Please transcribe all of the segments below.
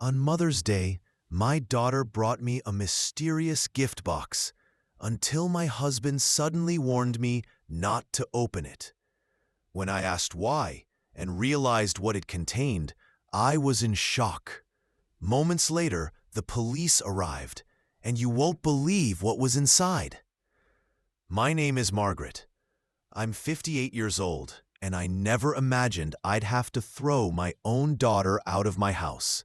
On Mother's Day, my daughter brought me a mysterious gift box until my husband suddenly warned me not to open it. When I asked why and realized what it contained, I was in shock. Moments later, the police arrived, and you won't believe what was inside. My name is Margaret. I'm 58 years old, and I never imagined I'd have to throw my own daughter out of my house.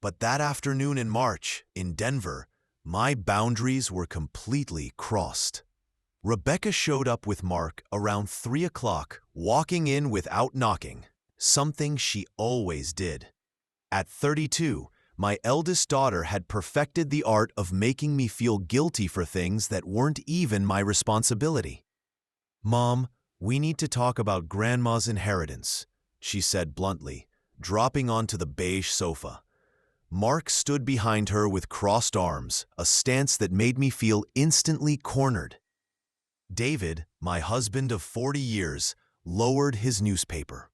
But that afternoon in March, in Denver, my boundaries were completely crossed. Rebecca showed up with Mark around 3 o'clock, walking in without knocking, something she always did. At 32, my eldest daughter had perfected the art of making me feel guilty for things that weren't even my responsibility. "Mom, we need to talk about Grandma's inheritance," she said bluntly, dropping onto the beige sofa. Mark stood behind her with crossed arms, a stance that made me feel instantly cornered. David, my husband of 40 years, lowered his newspaper,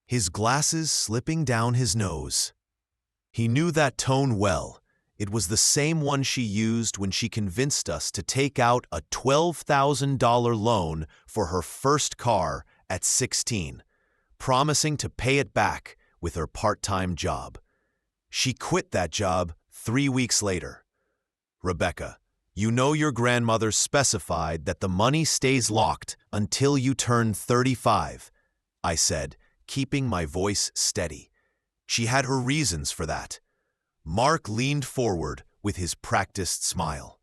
his glasses slipping down his nose. He knew that tone well. It was the same one she used when she convinced us to take out a $12,000 loan for her first car at 16, promising to pay it back with her part-time job. She quit that job 3 weeks later. "Rebecca, you know your grandmother specified that the money stays locked until you turn 35, I said, keeping my voice steady. She had her reasons for that. Mark leaned forward with his practiced smile.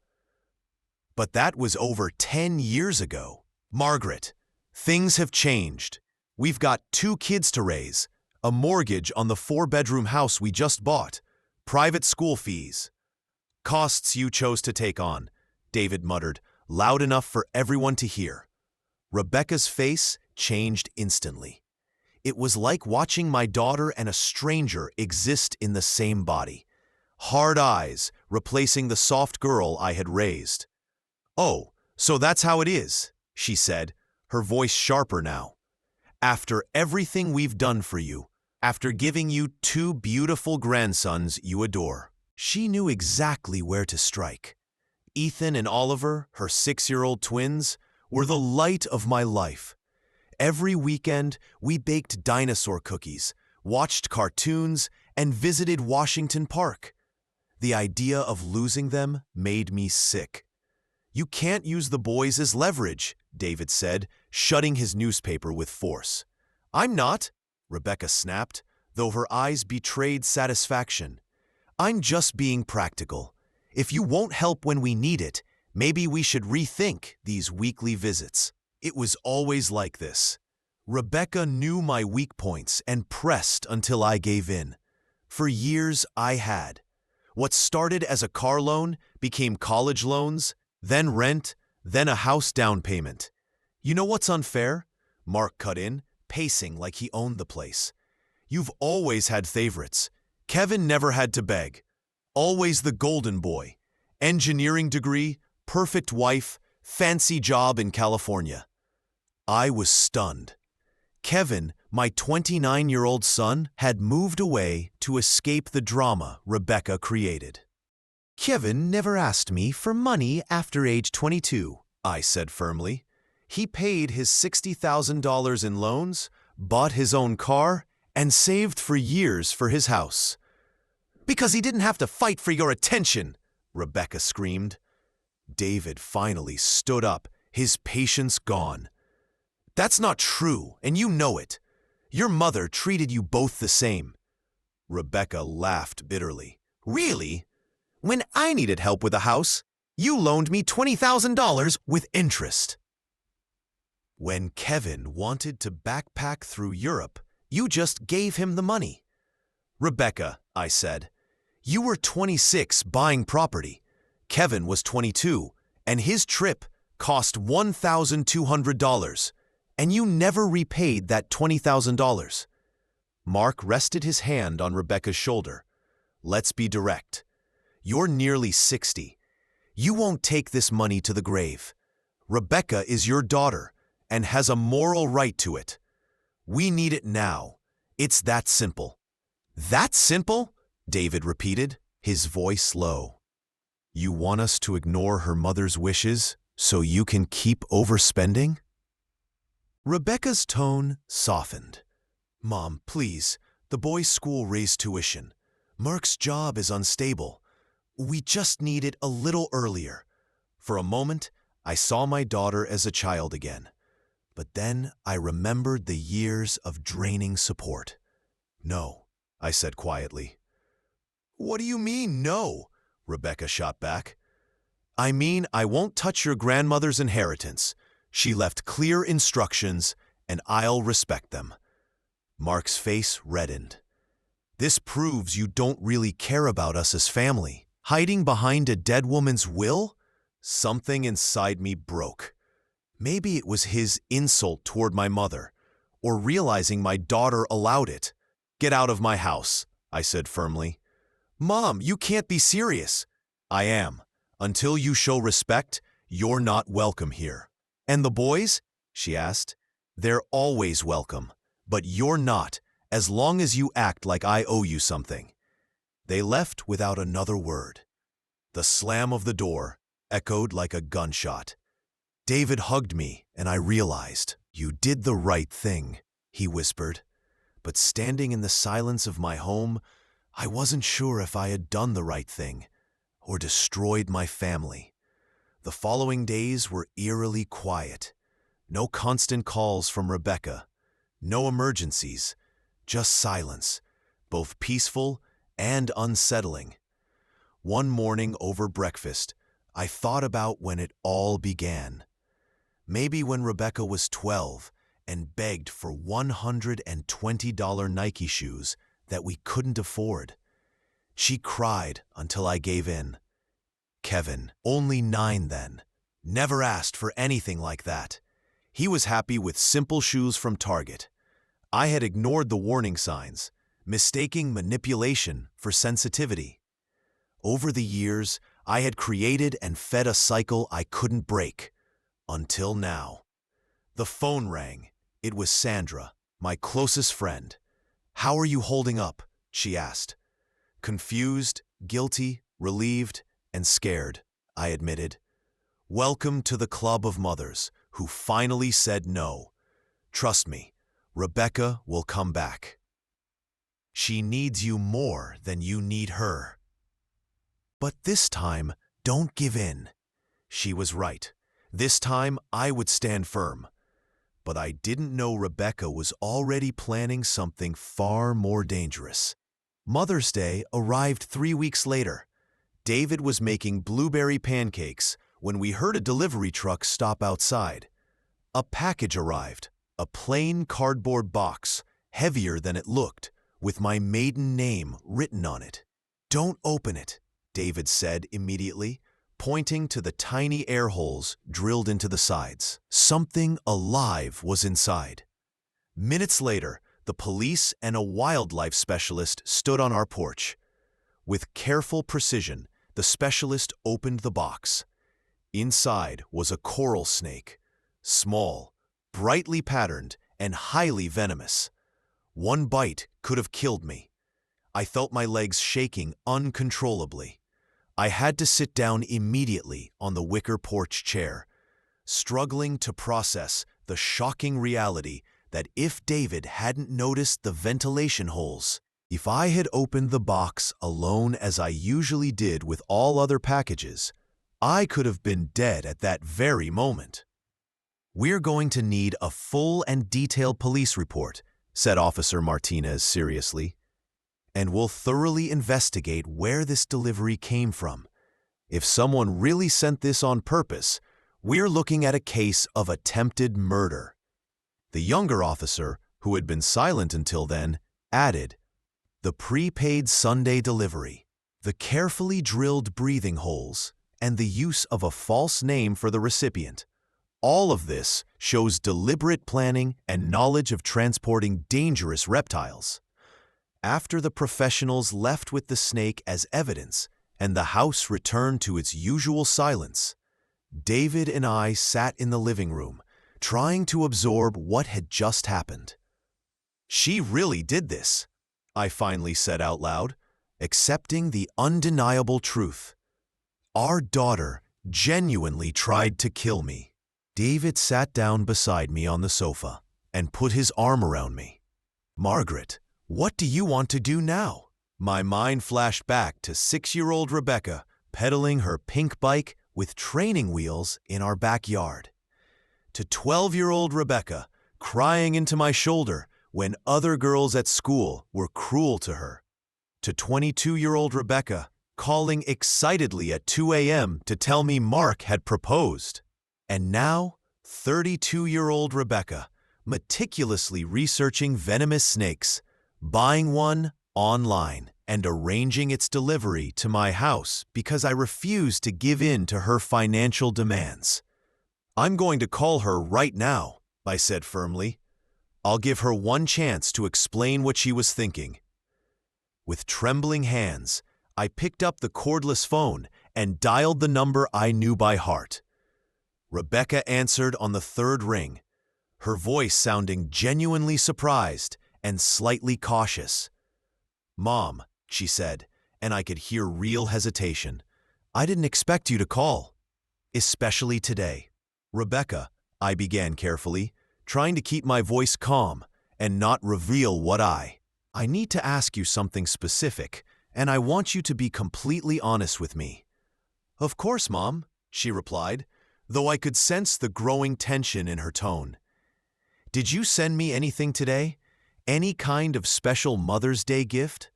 "But that was over 10 years ago. Margaret, things have changed. We've got 2 kids to raise, a mortgage on the 4-bedroom house we just bought, private school fees. Costs you chose to take on," David muttered, loud enough for everyone to hear. Rebecca's face changed instantly. It was like watching my daughter and a stranger exist in the same body. Hard eyes replacing the soft girl I had raised. "Oh, so that's how it is," she said, her voice sharper now. "After everything we've done for you, after giving you 2 beautiful grandsons you adore." She knew exactly where to strike. Ethan and Oliver, her 6-year-old twins, were the light of my life. Every weekend, we baked dinosaur cookies, watched cartoons, and visited Washington Park. The idea of losing them made me sick. "You can't use the boys as leverage," David said, shutting his newspaper with force. "I'm not," Rebecca snapped, though her eyes betrayed satisfaction. "I'm just being practical. If you won't help when we need it, maybe we should rethink these weekly visits." It was always like this. Rebecca knew my weak points and pressed until I gave in. For years, I had. What started as a car loan became college loans, then rent, then a house down payment. "You know what's unfair?" Mark cut in, pacing like he owned the place. "You've always had favorites. Kevin never had to beg. Always the golden boy. Engineering degree, perfect wife, fancy job in California." I was stunned. Kevin, my 29-year-old son, had moved away to escape the drama Rebecca created. "Kevin never asked me for money after age 22, I said firmly. He paid his $60,000 in loans, bought his own car, and saved for years for his house. "Because he didn't have to fight for your attention," Rebecca screamed. David finally stood up, his patience gone. "That's not true, and you know it. Your mother treated you both the same." Rebecca laughed bitterly. "Really? When I needed help with a house, you loaned me $20,000 with interest. When Kevin wanted to backpack through Europe, you just gave him the money." "Rebecca," I said, "you were 26 buying property. Kevin was 22, and his trip cost $1,200. And you never repaid that $20,000. Mark rested his hand on Rebecca's shoulder. "Let's be direct. You're nearly 60. You won't take this money to the grave. Rebecca is your daughter and has a moral right to it. We need it now. It's that simple." "That simple?" David repeated, his voice low. You want us to ignore her mother's wishes so you can keep overspending? Rebecca's tone softened. Mom, please, the boys' school raised tuition. Mark's job is unstable. We just need it a little earlier. For a moment, I saw my daughter as a child again. But then I remembered the years of draining support. No, I said quietly. What do you mean, no? Rebecca shot back. I mean, I won't touch your grandmother's inheritance. She left clear instructions, and I'll respect them. Mark's face reddened. This proves you don't really care about us as family. Hiding behind a dead woman's will? Something inside me broke. Maybe it was his insult toward my mother, or realizing my daughter allowed it. Get out of my house, I said firmly. Mom, you can't be serious. I am. Until you show respect, you're not welcome here. And the boys? She asked. They're always welcome, but you're not, as long as you act like I owe you something. They left without another word. The slam of the door echoed like a gunshot. David hugged me, and I realized, you did the right thing, he whispered. But standing in the silence of my home, I wasn't sure if I had done the right thing or destroyed my family. The following days were eerily quiet. No constant calls from Rebecca, no emergencies, just silence, both peaceful and unsettling. One morning over breakfast, I thought about when it all began. Maybe when Rebecca was 12 and begged for $120 Nike shoes that we couldn't afford. She cried until I gave in. Kevin, only 9 then, never asked for anything like that. He was happy with simple shoes from Target. I had ignored the warning signs, mistaking manipulation for sensitivity. Over the years, I had created and fed a cycle I couldn't break. Until now. The phone rang. It was Sandra, my closest friend. How are you holding up? She asked. Confused, guilty, relieved, and scared, I admitted. Welcome to the club of mothers who finally said no. Trust me, Rebecca will come back. She needs you more than you need her. But this time, don't give in. She was right. This time, I would stand firm. But I didn't know Rebecca was already planning something far more dangerous. Mother's Day arrived 3 weeks later. David was making blueberry pancakes when we heard a delivery truck stop outside. A package arrived, a plain cardboard box, heavier than it looked, with my maiden name written on it. Don't open it, David said immediately, pointing to the tiny air holes drilled into the sides. Something alive was inside. Minutes later, the police and a wildlife specialist stood on our porch. With careful precision, the specialist opened the box. Inside was a coral snake, small, brightly patterned, and highly venomous. One bite could have killed me. I felt my legs shaking uncontrollably. I had to sit down immediately on the wicker porch chair, struggling to process the shocking reality that if David hadn't noticed the ventilation holes, if I had opened the box alone as I usually did with all other packages, I could have been dead at that very moment. We're going to need a full and detailed police report, said Officer Martinez seriously. And we'll thoroughly investigate where this delivery came from. If someone really sent this on purpose, we're looking at a case of attempted murder. The younger officer, who had been silent until then, added, the prepaid Sunday delivery, the carefully drilled breathing holes, and the use of a false name for the recipient. All of this shows deliberate planning and knowledge of transporting dangerous reptiles. After the professionals left with the snake as evidence and the house returned to its usual silence, David and I sat in the living room, trying to absorb what had just happened. She really did this, I finally said out loud. accepting the undeniable truth. Our daughter genuinely tried to kill me. David sat down beside me on the sofa and put his arm around me. Margaret, what do you want to do now? My mind flashed back to 6-year-old Rebecca pedaling her pink bike with training wheels in our backyard. To 12-year-old Rebecca crying into my shoulder when other girls at school were cruel to her. To 22-year-old Rebecca calling excitedly at 2 a.m. to tell me Mark had proposed. And now, 32-year-old Rebecca meticulously researching venomous snakes, buying one online, and arranging its delivery to my house because I refused to give in to her financial demands. I'm going to call her right now, I said firmly. I'll give her one chance to explain what she was thinking. With trembling hands, I picked up the cordless phone and dialed the number I knew by heart. Rebecca answered on the third ring, her voice sounding genuinely surprised and slightly cautious. "Mom," she said, and I could hear real hesitation. "I didn't expect you to call, especially today." "Rebecca," I began carefully, trying to keep my voice calm and not reveal what I need to ask you something specific, and I want you to be completely honest with me." "Of course, Mom," she replied, though I could sense the growing tension in her tone. "Did you send me anything today? Any kind of special Mother's Day gift?"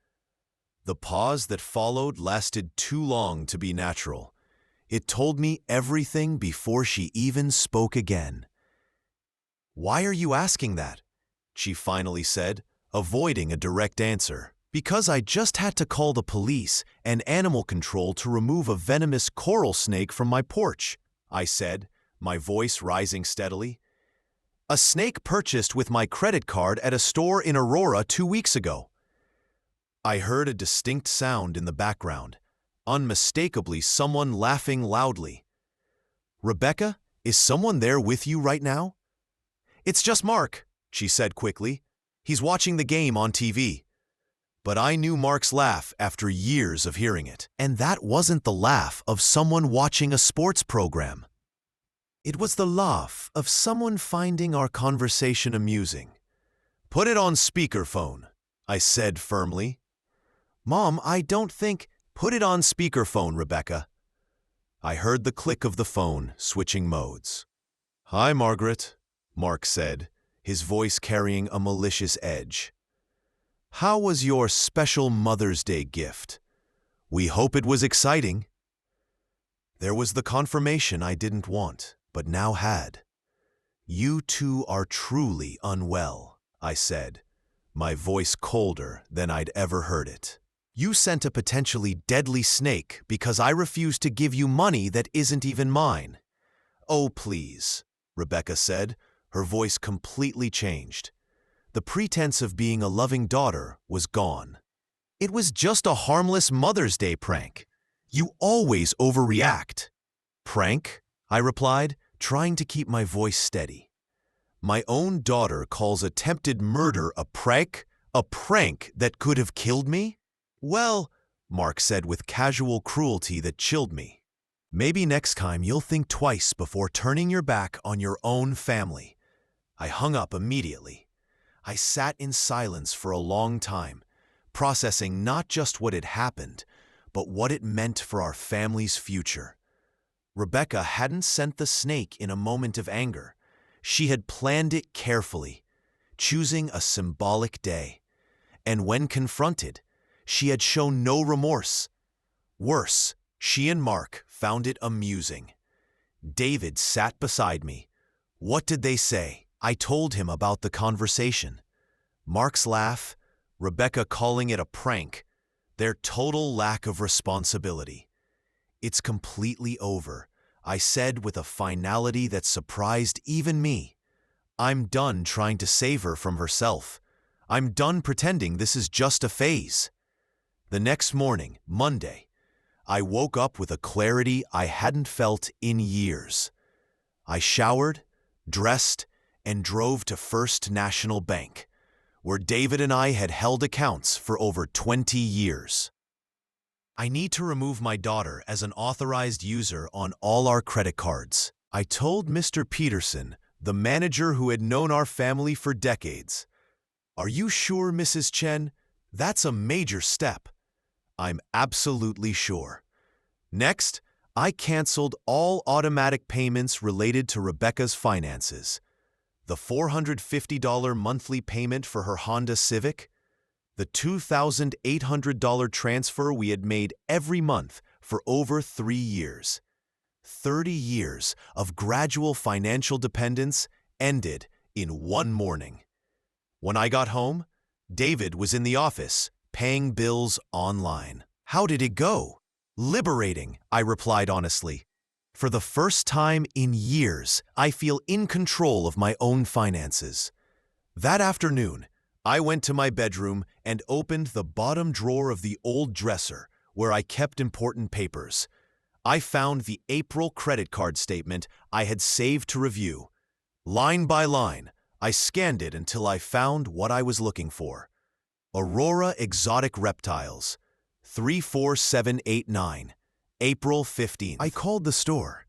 The pause that followed lasted too long to be natural. It told me everything before she even spoke again. "Why are you asking that?" she finally said, avoiding a direct answer. "Because I just had to call the police and animal control to remove a venomous coral snake from my porch," I said, my voice rising steadily. "A snake purchased with my credit card at a store in Aurora 2 weeks ago." I heard a distinct sound in the background, unmistakably someone laughing loudly. "Rebecca, is someone there with you right now?" "It's just Mark," she said quickly. "He's watching the game on TV." But I knew Mark's laugh after years of hearing it, and that wasn't the laugh of someone watching a sports program. It was the laugh of someone finding our conversation amusing. "Put it on speakerphone," I said firmly. "Mom, I don't think—" "Put it on speakerphone, Rebecca." I heard the click of the phone switching modes. "Hi, Margaret," Mark said, his voice carrying a malicious edge. "How was your special Mother's Day gift? We hope it was exciting." There was the confirmation I didn't want, but now had. "You two are truly unwell," I said, my voice colder than I'd ever heard it. "You sent a potentially deadly snake because I refused to give you money that isn't even mine." "Oh, please," Rebecca said, her voice completely changed. The pretense of being a loving daughter was gone. "It was just a harmless Mother's Day prank. You always overreact." "Prank?" I replied, trying to keep my voice steady. "My own daughter calls attempted murder a prank? A prank that could have killed me?" "Well," Mark said with casual cruelty that chilled me, "maybe next time you'll think twice before turning your back on your own family." I hung up immediately. I sat in silence for a long time, processing not just what had happened, but what it meant for our family's future. Rebecca hadn't sent the snake in a moment of anger. She had planned it carefully, choosing a symbolic day. And when confronted, she had shown no remorse. Worse, she and Mark found it amusing. David sat beside me. What did they say? I told him about the conversation. Mark's laugh, Rebecca calling it a prank, their total lack of responsibility. "It's completely over," I said with a finality that surprised even me. "I'm done trying to save her from herself. I'm done pretending this is just a phase." The next morning, Monday, I woke up with a clarity I hadn't felt in years. I showered, dressed, and drove to First National Bank, where David and I had held accounts for over 20 years. I need to remove my daughter as an authorized user on all our credit cards. I told Mr. Peterson, the manager who had known our family for decades. Are you sure, Mrs. Chen? That's a major step. I'm absolutely sure. Next, I canceled all automatic payments related to Rebecca's finances. The $450 monthly payment for her Honda Civic, the $2,800 transfer we had made every month for over 3 years. 30 years of gradual financial dependence ended in one morning. When I got home, David was in the office, paying bills online. How did it go? Liberating, I replied honestly. For the first time in years, I feel in control of my own finances. That afternoon, I went to my bedroom and opened the bottom drawer of the old dresser where I kept important papers. I found the April credit card statement I had saved to review. Line by line, I scanned it until I found what I was looking for. Aurora Exotic Reptiles, 34789, April 15th. I called the store.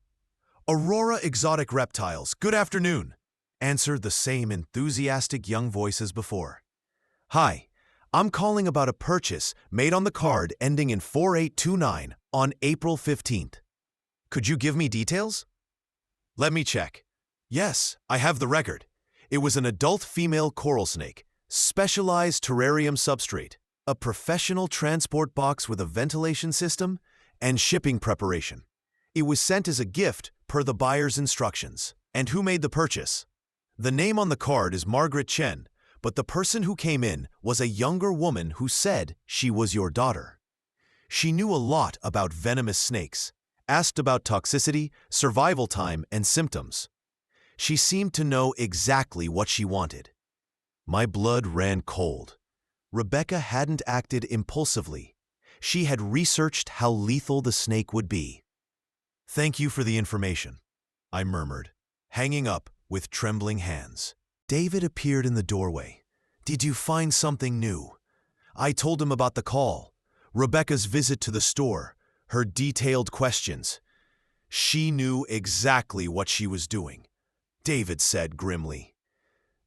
Aurora Exotic Reptiles, good afternoon, answered the same enthusiastic young voice as before. Hi, I'm calling about a purchase made on the card ending in 4829 on April 15th. Could you give me details? Let me check. Yes, I have the record. It was an adult female coral snake, specialized terrarium substrate, a professional transport box with a ventilation system, and shipping preparation. It was sent as a gift per the buyer's instructions. And who made the purchase? The name on the card is Margaret Chen, but the person who came in was a younger woman who said she was your daughter. She knew a lot about venomous snakes, asked about toxicity, survival time, and symptoms. She seemed to know exactly what she wanted. My blood ran cold. Rebecca hadn't acted impulsively. She had researched how lethal the snake would be. Thank you for the information, I murmured, hanging up with trembling hands. David appeared in the doorway. Did you find something new? I told him about the call, Rebecca's visit to the store, her detailed questions. She knew exactly what she was doing, David said grimly.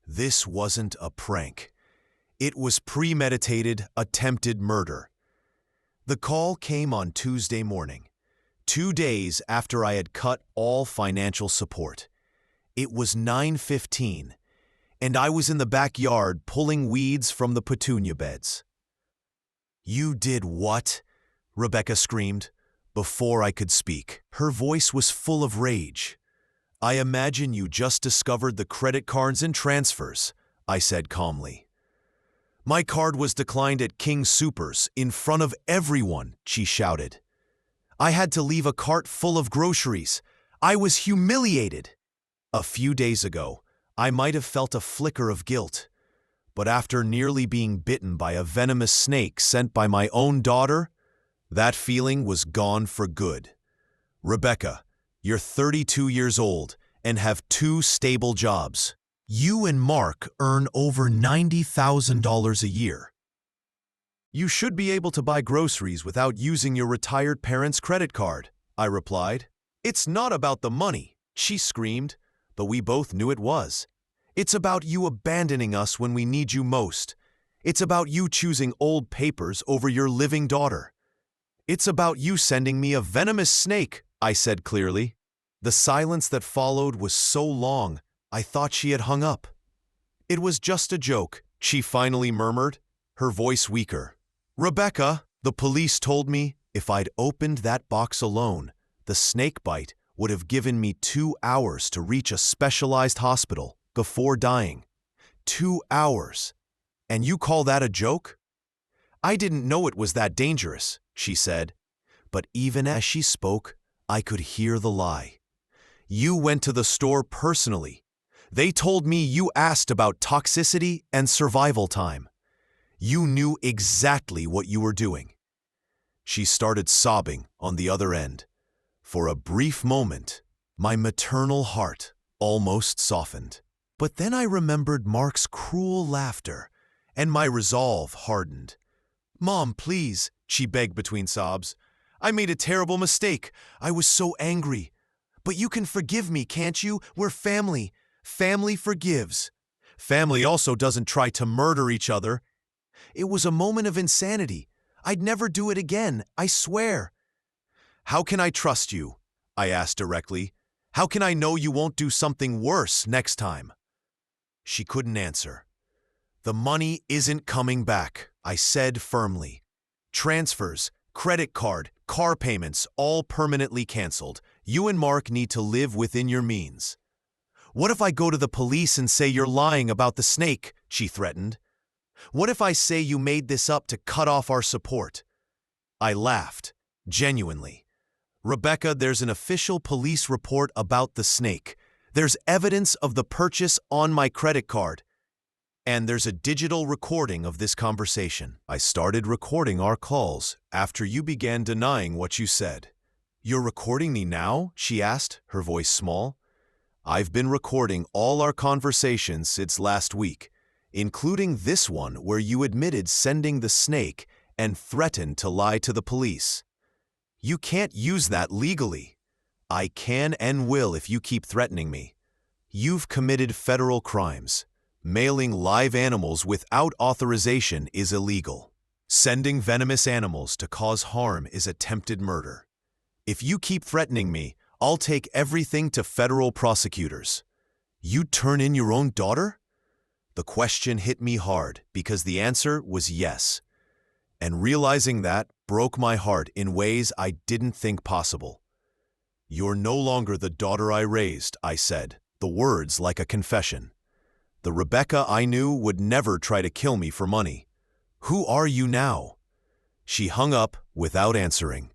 This wasn't a prank. It was premeditated, attempted murder. The call came on Tuesday morning, 2 days after I had cut all financial support. It was 9:15, and I was in the backyard pulling weeds from the petunia beds. You did what? Rebecca screamed. Before I could speak, her voice was full of rage. I imagine you just discovered the credit cards and transfers, I said calmly. My card was declined at King Soopers in front of everyone, she shouted. I had to leave a cart full of groceries. I was humiliated. A few days ago, I might have felt a flicker of guilt, but after nearly being bitten by a venomous snake sent by my own daughter, that feeling was gone for good. Rebecca, you're 32 years old and have 2 stable jobs. You and Mark earn over $90,000 a year. You should be able to buy groceries without using your retired parents' credit card, I replied. It's not about the money, she screamed, but we both knew it was. It's about you abandoning us when we need you most. It's about you choosing old papers over your living daughter. It's about you sending me a venomous snake, I said clearly. The silence that followed was so long, I thought she had hung up. It was just a joke, she finally murmured, her voice weaker. Rebecca, the police told me if I'd opened that box alone, the snake bite would have given me 2 hours to reach a specialized hospital before dying. 2 hours. And you call that a joke? I didn't know it was that dangerous, she said. But even as she spoke, I could hear the lie. You went to the store personally. They told me you asked about toxicity and survival time. You knew exactly what you were doing. She started sobbing on the other end. For a brief moment, my maternal heart almost softened. But then I remembered Mark's cruel laughter, and my resolve hardened. Mom, please, she begged between sobs. "I made a terrible mistake. I was so angry. But you can forgive me, can't you? We're family. Family forgives. Family also doesn't try to murder each other." It was a moment of insanity. I'd never do it again, I swear. "How can I trust you?" I asked directly. "How can I know you won't do something worse next time?" She couldn't answer. "The money isn't coming back," I said firmly. "Transfers, credit card, car payments, all permanently canceled. You and Mark need to live within your means." "What if I go to the police and say you're lying about the snake?" she threatened. "What if I say you made this up to cut off our support?" I laughed, genuinely. "Rebecca, there's an official police report about the snake. There's evidence of the purchase on my credit card. And there's a digital recording of this conversation. I started recording our calls after you began denying what you said." "You're recording me now?" she asked, her voice small. "I've been recording all our conversations since last week, including this one where you admitted sending the snake and threatened to lie to the police." "You can't use that legally." "I can and will if you keep threatening me. You've committed federal crimes. Mailing live animals without authorization is illegal. Sending venomous animals to cause harm is attempted murder. If you keep threatening me, I'll take everything to federal prosecutors." "You'd turn in your own daughter?" The question hit me hard because the answer was yes. And realizing that broke my heart in ways I didn't think possible. "You're no longer the daughter I raised," I said, the words like a confession. "The Rebecca I knew would never try to kill me for money. Who are you now?" She hung up without answering.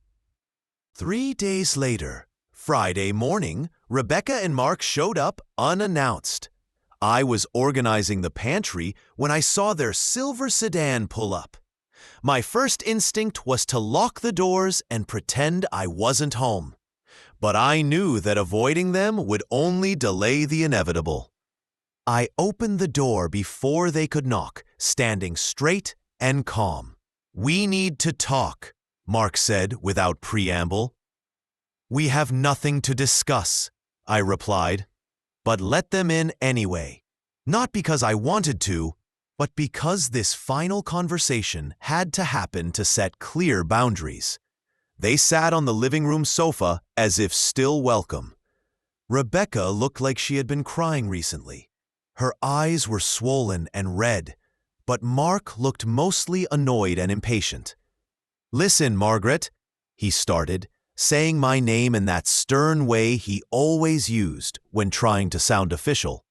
3 days later, Friday morning, Rebecca and Mark showed up unannounced. I was organizing the pantry when I saw their silver sedan pull up. My first instinct was to lock the doors and pretend I wasn't home. But I knew that avoiding them would only delay the inevitable. I opened the door before they could knock, standing straight and calm. "We need to talk," Mark said without preamble. "We have nothing to discuss," I replied, but let them in anyway. Not because I wanted to, but because this final conversation had to happen to set clear boundaries. They sat on the living room sofa as if still welcome. Rebecca looked like she had been crying recently. Her eyes were swollen and red, but Mark looked mostly annoyed and impatient. "Listen, Margaret," he started, saying my name in that stern way he always used when trying to sound official.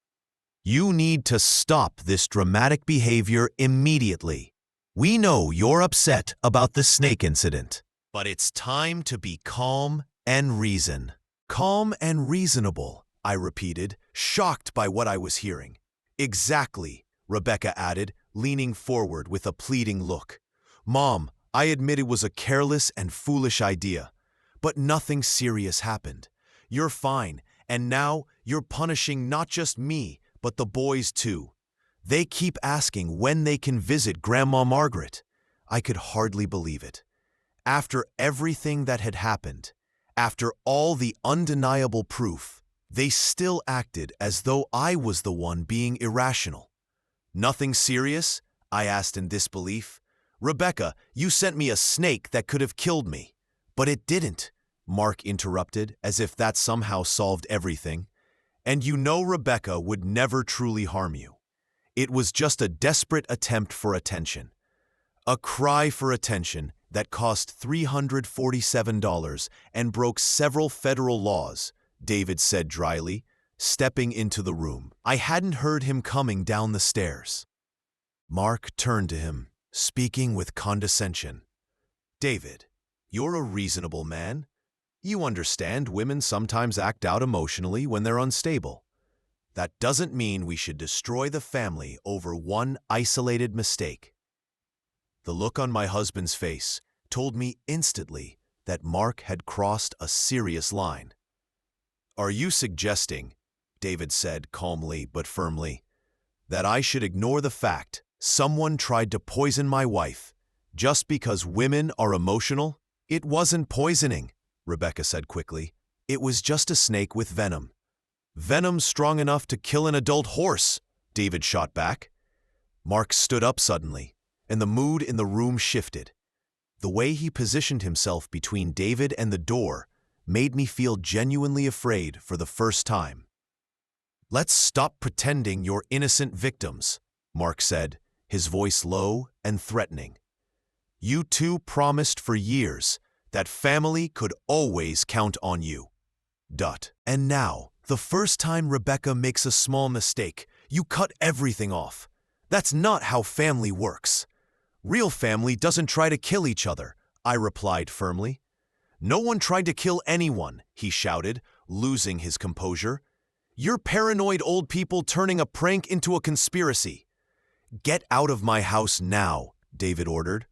"You need to stop this dramatic behavior immediately. We know you're upset about the snake incident, but it's time to be calm and reason." "Calm and reasonable," I repeated, shocked by what I was hearing. "Exactly," Rebecca added, leaning forward with a pleading look. "Mom, I admit it was a careless and foolish idea, but nothing serious happened. You're fine, and now you're punishing not just me, but the boys too. They keep asking when they can visit Grandma Margaret." I could hardly believe it. After everything that had happened, after all the undeniable proof, they still acted as though I was the one being irrational. "Nothing serious?" I asked in disbelief. "Rebecca, you sent me a snake that could have killed me." "But it didn't," Mark interrupted, as if that somehow solved everything. "And you know Rebecca would never truly harm you. It was just a desperate attempt for attention. A cry for attention that cost $347 and broke several federal laws," David said dryly, stepping into the room. I hadn't heard him coming down the stairs. Mark turned to him, speaking with condescension. "David, you're a reasonable man. You understand women sometimes act out emotionally when they're unstable. That doesn't mean we should destroy the family over one isolated mistake." The look on my husband's face told me instantly that Mark had crossed a serious line. "Are you suggesting," David said calmly but firmly, "that I should ignore the fact someone tried to poison my wife, Just because women are emotional? It wasn't poisoning, Rebecca said quickly. It was just a snake with venom. Venom strong enough to kill an adult horse, David shot back. Mark stood up suddenly, and the mood in the room shifted. The way he positioned himself between David and the door made me feel genuinely afraid for the first time. "Let's stop pretending you're innocent victims," Mark said, his voice low and threatening. "You two promised for years that family could always count on you. And now, the first time Rebecca makes a small mistake, you cut everything off. That's not how family works. Real family doesn't try to kill each other," I replied firmly. "No one tried to kill anyone," he shouted, losing his composure. "You're paranoid old people turning a prank into a conspiracy." "Get out of my house now," David ordered.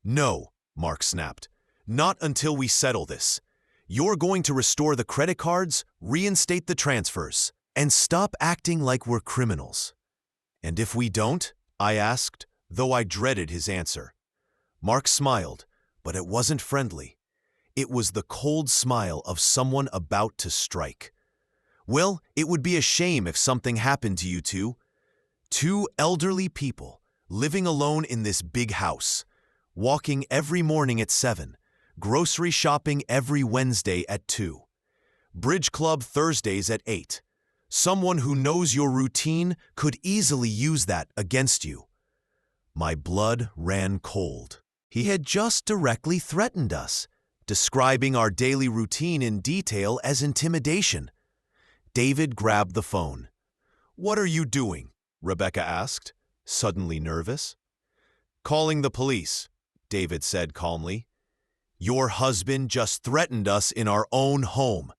"No," Mark snapped. "Not until we settle this. You're going to restore the credit cards, reinstate the transfers, and stop acting like we're criminals." "And if we don't?" I asked, though I dreaded his answer. Mark smiled, but it wasn't friendly. It was the cold smile of someone about to strike. "Well, it would be a shame if something happened to you two. Two elderly people, living alone in this big house, walking every morning at 7, grocery shopping every Wednesday at 2, bridge club Thursdays at 8. Someone who knows your routine could easily use that against you." My blood ran cold. He had just directly threatened us, describing our daily routine in detail as intimidation. David grabbed the phone. "What are you doing?" Rebecca asked, suddenly nervous. "Calling the police," David said calmly. "Your husband just threatened us in our own home."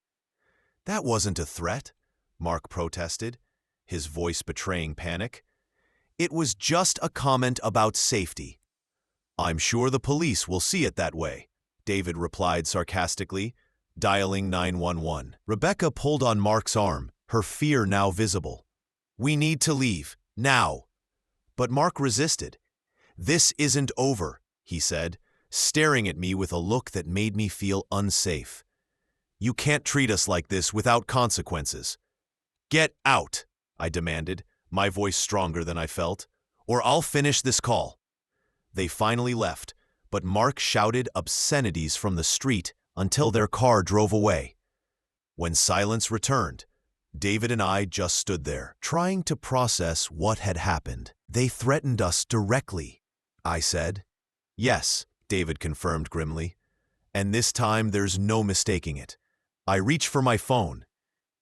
"That wasn't a threat," Mark protested, his voice betraying panic. "It was just a comment about safety." "I'm sure the police will see it that way," David replied sarcastically, dialing 911. Rebecca pulled on Mark's arm, her fear now visible. "We need to leave, now." But Mark resisted. "This isn't over," he said, staring at me with a look that made me feel unsafe. "You can't treat us like this without consequences." "Get out," I demanded, my voice stronger than I felt, "or I'll finish this call." They finally left, but Mark shouted obscenities from the street until their car drove away. When silence returned, David and I just stood there, trying to process what had happened. "They threatened us directly," I said. "Yes," David confirmed grimly. "And this time there's no mistaking it." I reached for my phone.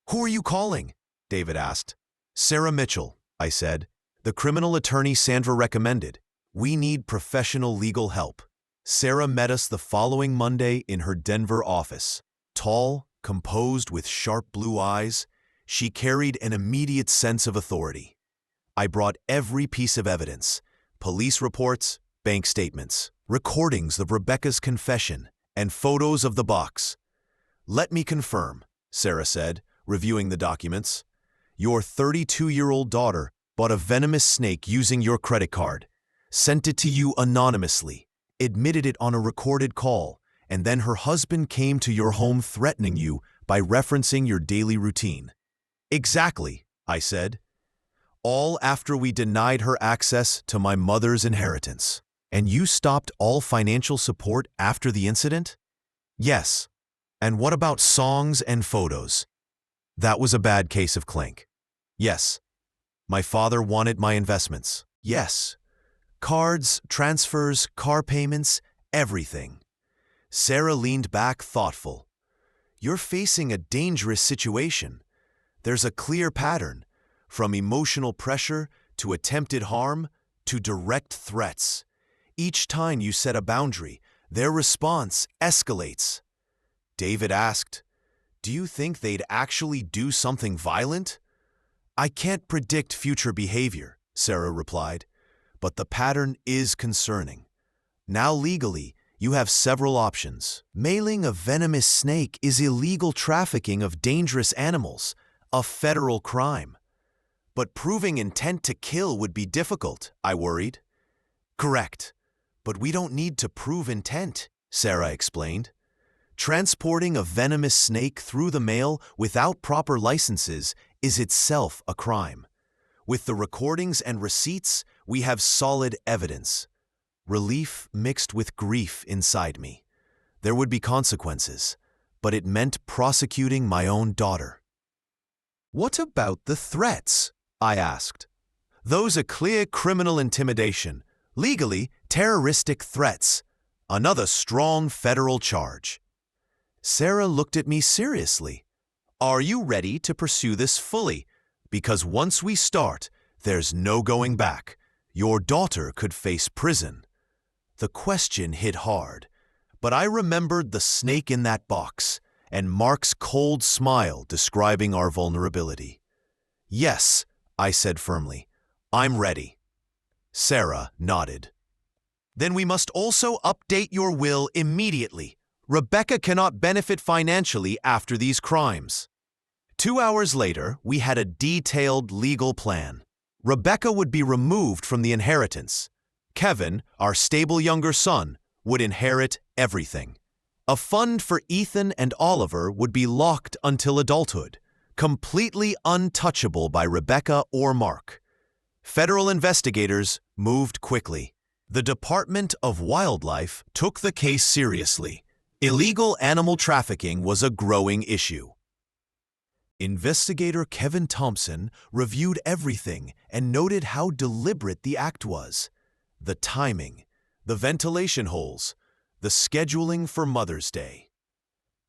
"Who are you calling?" David asked. "Sarah Mitchell," I said. "The criminal attorney Sandra recommended. We need professional legal help." Sarah met us the following Monday in her Denver office. Tall, composed with sharp blue eyes, she carried an immediate sense of authority. I brought every piece of evidence: police reports, bank statements, recordings of Rebecca's confession, and photos of the box. "Let me confirm," Sarah said, reviewing the documents. "Your 32-year-old daughter bought a venomous snake using your credit card, sent it to you anonymously, admitted it on a recorded call, and then her husband came to your home threatening you by referencing your daily routine." "Exactly," I said. "All after we denied her access to my mother's inheritance." "And you stopped all financial support after the incident?" "Yes." "And what about songs and photos?" "That was a bad case of clink." "Yes." "My father wanted my investments." "Yes." "Cards, transfers, car payments, everything." Sarah leaned back thoughtful. "You're facing a dangerous situation. There's a clear pattern, from emotional pressure to attempted harm to direct threats. Each time you set a boundary, their response escalates." David asked, "Do you think they'd actually do something violent?" "I can't predict future behavior," Sarah replied, "but the pattern is concerning. Now legally, you have several options. Mailing a venomous snake is illegal trafficking of dangerous animals, a federal crime. But proving intent to kill would be difficult," I worried. "Correct. But we don't need to prove intent, Sarah explained. Transporting a venomous snake through the mail without proper licenses is itself a crime. With the recordings and receipts, we have solid evidence. Relief mixed with grief inside me. There would be consequences, but it meant prosecuting my own daughter. What about the threats? I asked. Those are clear criminal intimidation, legally terroristic threats, another strong federal charge. Sarah looked at me seriously. Are you ready to pursue this fully? Because once we start, there's no going back. Your daughter could face prison. The question hit hard, but I remembered the snake in that box and Mark's cold smile describing our vulnerability. Yes, I said firmly, I'm ready. Sarah nodded. Then we must also update your will immediately. Rebecca cannot benefit financially after these crimes. 2 hours later, we had a detailed legal plan. Rebecca would be removed from the inheritance. Kevin, our stable younger son, would inherit everything. A fund for Ethan and Oliver would be locked until adulthood, completely untouchable by Rebecca or Mark. Federal investigators moved quickly. The Department of Wildlife took the case seriously. Illegal animal trafficking was a growing issue. Investigator Kevin Thompson reviewed everything and noted how deliberate the act was. The timing, the ventilation holes, the scheduling for Mother's Day.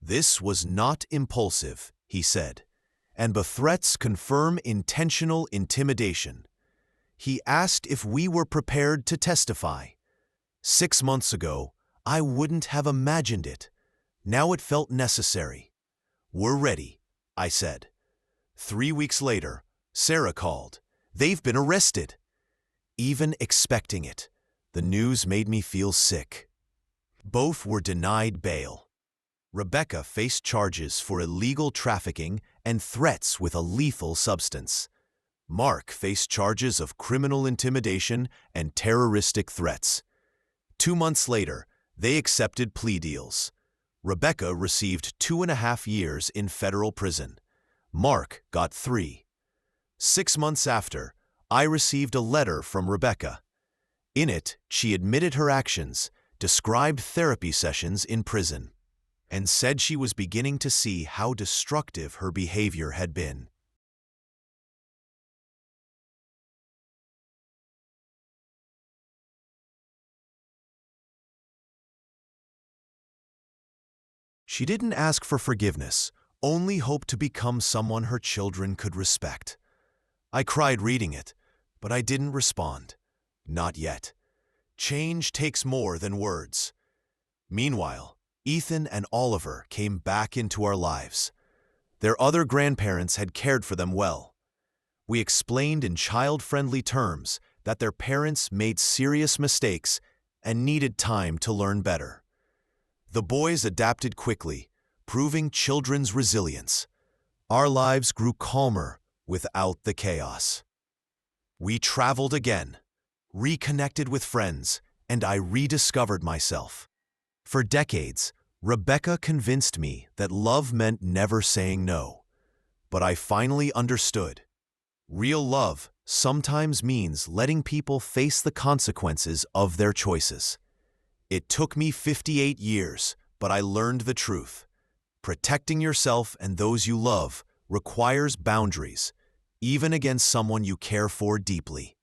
This was not impulsive, he said, and the threats confirm intentional intimidation. He asked if we were prepared to testify. 6 months ago, I wouldn't have imagined it. Now it felt necessary. We're ready, I said. 3 weeks later, Sarah called. They've been arrested. Even expecting it, the news made me feel sick. Both were denied bail. Rebecca faced charges for illegal trafficking and threats with a lethal substance. Mark faced charges of criminal intimidation and terroristic threats. 2 months later, they accepted plea deals. Rebecca received 2.5 years in federal prison. Mark got 3. 6 months after, I received a letter from Rebecca. In it, she admitted her actions, described therapy sessions in prison, and said she was beginning to see how destructive her behavior had been. She didn't ask for forgiveness, only hoped to become someone her children could respect. I cried reading it, but I didn't respond. Not yet. Change takes more than words. Meanwhile, Ethan and Oliver came back into our lives. Their other grandparents had cared for them well. We explained in child-friendly terms that their parents made serious mistakes and needed time to learn better. The boys adapted quickly, proving children's resilience. Our lives grew calmer without the chaos. We traveled again, reconnected with friends, and I rediscovered myself. For decades, Rebecca convinced me that love meant never saying no. But I finally understood. Real love sometimes means letting people face the consequences of their choices. It took me 58 years, but I learned the truth. Protecting yourself and those you love requires boundaries, even against someone you care for deeply.